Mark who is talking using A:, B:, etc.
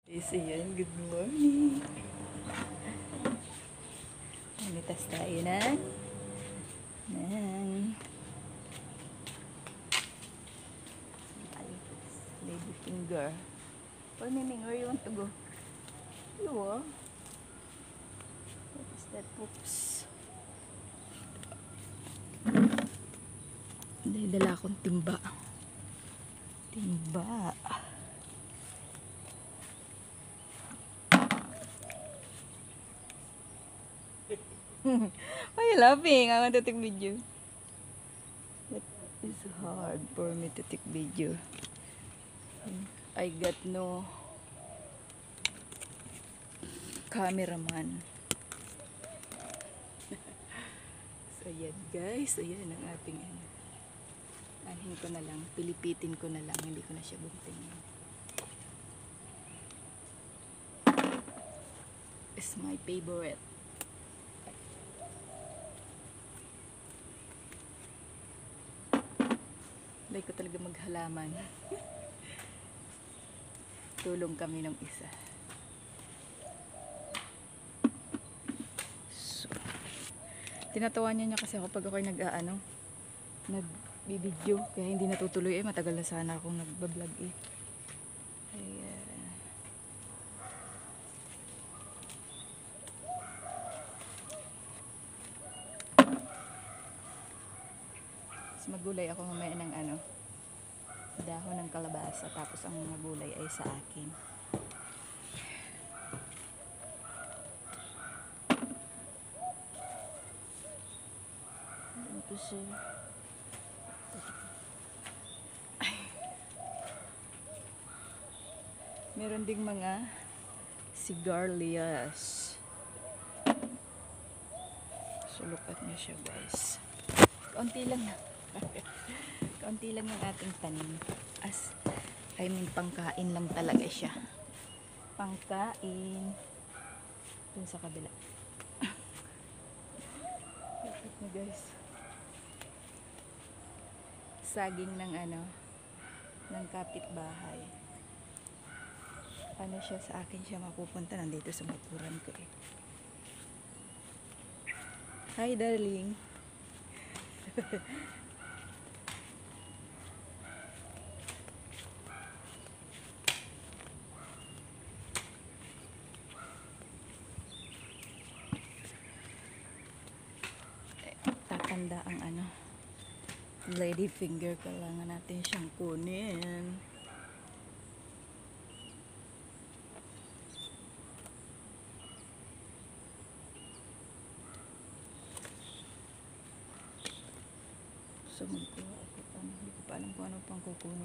A: Yes, ayan. Good morning. Namitas tayo ng lady finger. Oh, Miming, where you want to go? You are? What is that, poops? Dala akong timba. Timba. Why are you laughing? I want to take video. It is hard for me to take video. I got no cameraman. So ayan guys, ayan ang ating anhin ko na lang, pilipitin ko na lang, hindi ko na siya buntingin. It's my favorite. Like ko talaga maghalaman. Tulong kami ng isa. So, tinatawa niya kasi ako pag ako'y nagbibideo. Kaya hindi natutuloy matagal na sana akong nagbablog Ayan. Magulay ako mamaya ng dahon ng kalabasa, tapos ang mga gulay ay sa akin. Ito siya. Meron ding mga sigarilyas. So look at niyo siya guys. Kaunti lang na. Kaunti lang yung ating tanim. Pangkain lang talaga siya. Pangkain. Dun sa kabila. Look at me guys. Saging ng ng kapitbahay. Paano siya sa akin siya mapupunta? Nandito sa bakuran ko Hi darling. Tatanda ang lady finger, kailangan natin siyang kunin. So magkuha ako hindi ko pa alam kung ano pang kukunin.